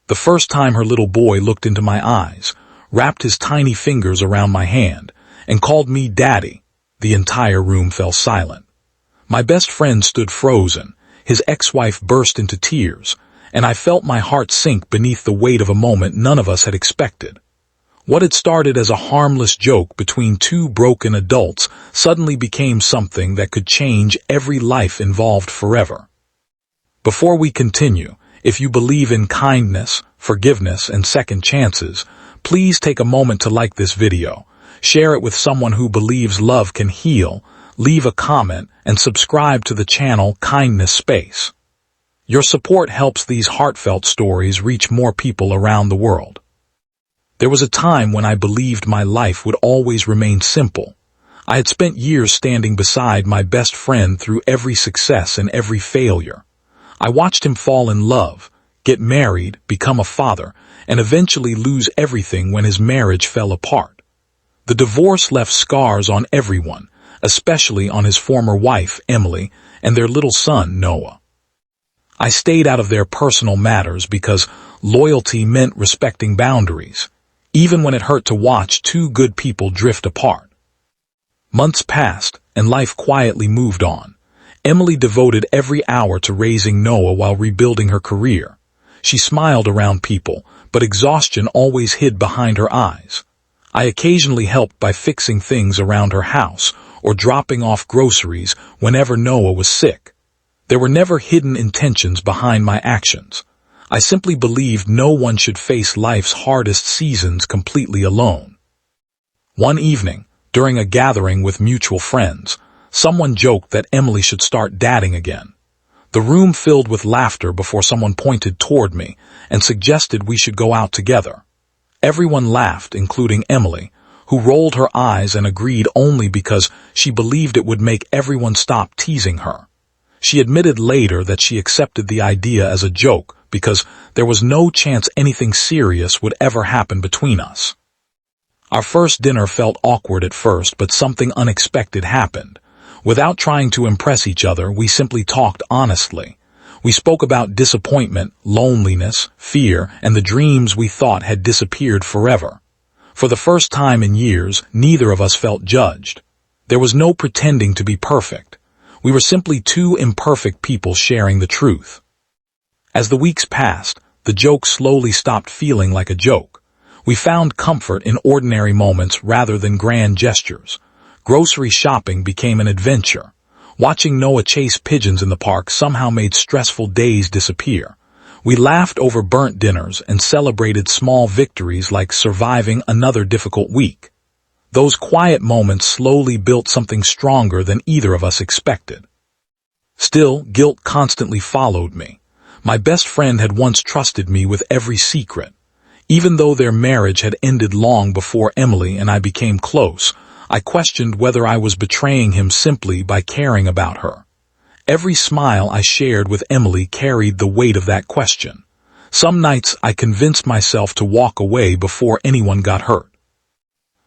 The first time her little boy looked into my eyes, wrapped his tiny fingers around my hand, and called me Daddy, the entire room fell silent. My best friend stood frozen, his ex-wife burst into tears, and I felt my heart sink beneath the weight of a moment none of us had expected. What had started as a harmless joke between two broken adults suddenly became something that could change every life involved forever. Before we continue, if you believe in kindness, forgiveness, and second chances, please take a moment to like this video, share it with someone who believes love can heal, leave a comment, and subscribe to the channel Kindness Space. Your support helps these heartfelt stories reach more people around the world. There was a time when I believed my life would always remain simple. I had spent years standing beside my best friend through every success and every failure. I watched him fall in love, get married, become a father, and eventually lose everything when his marriage fell apart. The divorce left scars on everyone, especially on his former wife, Emily, and their little son, Noah. I stayed out of their personal matters because loyalty meant respecting boundaries, even when it hurt to watch two good people drift apart. Months passed, and life quietly moved on. Emily devoted every hour to raising Noah while rebuilding her career. She smiled around people, but exhaustion always hid behind her eyes. I occasionally helped by fixing things around her house or dropping off groceries whenever Noah was sick. There were never hidden intentions behind my actions. I simply believed no one should face life's hardest seasons completely alone. One evening, during a gathering with mutual friends, someone joked that Emily should start dadding again. The room filled with laughter before someone pointed toward me and suggested we should go out together. Everyone laughed, including Emily, who rolled her eyes and agreed only because she believed it would make everyone stop teasing her. She admitted later that she accepted the idea as a joke because there was no chance anything serious would ever happen between us. Our first dinner felt awkward at first, but something unexpected happened. Without trying to impress each other, we simply talked honestly. We spoke about disappointment, loneliness, fear, and the dreams we thought had disappeared forever. For the first time in years, neither of us felt judged. There was no pretending to be perfect. We were simply two imperfect people sharing the truth. As the weeks passed, the joke slowly stopped feeling like a joke. We found comfort in ordinary moments rather than grand gestures. Grocery shopping became an adventure. Watching Noah chase pigeons in the park somehow made stressful days disappear. We laughed over burnt dinners and celebrated small victories like surviving another difficult week. Those quiet moments slowly built something stronger than either of us expected. Still, guilt constantly followed me. My best friend had once trusted me with every secret. Even though their marriage had ended long before Emily and I became close, I questioned whether I was betraying him simply by caring about her. Every smile I shared with Emily carried the weight of that question. Some nights I convinced myself to walk away before anyone got hurt.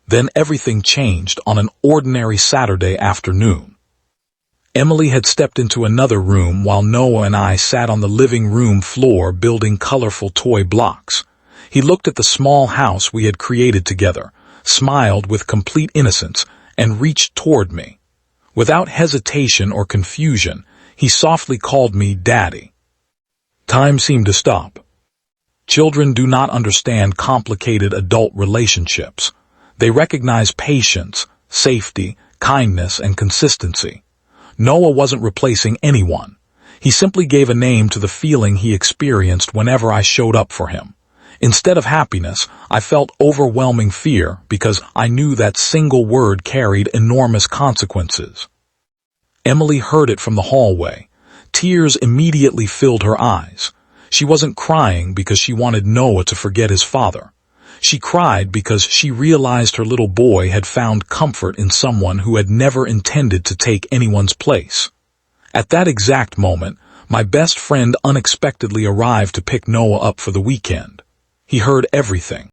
Then everything changed on an ordinary Saturday afternoon. Emily had stepped into another room while Noah and I sat on the living room floor building colorful toy blocks. He looked at the small house we had created together, smiled with complete innocence, and reached toward me. Without hesitation or confusion, he softly called me Daddy. Time seemed to stop. Children do not understand complicated adult relationships. They recognize patience, safety, kindness, and consistency. Noah wasn't replacing anyone. He simply gave a name to the feeling he experienced whenever I showed up for him. Instead of happiness, I felt overwhelming fear because I knew that single word carried enormous consequences. Emily heard it from the hallway. Tears immediately filled her eyes. She wasn't crying because she wanted Noah to forget his father. She cried because she realized her little boy had found comfort in someone who had never intended to take anyone's place. At that exact moment, my best friend unexpectedly arrived to pick Noah up for the weekend. He heard everything.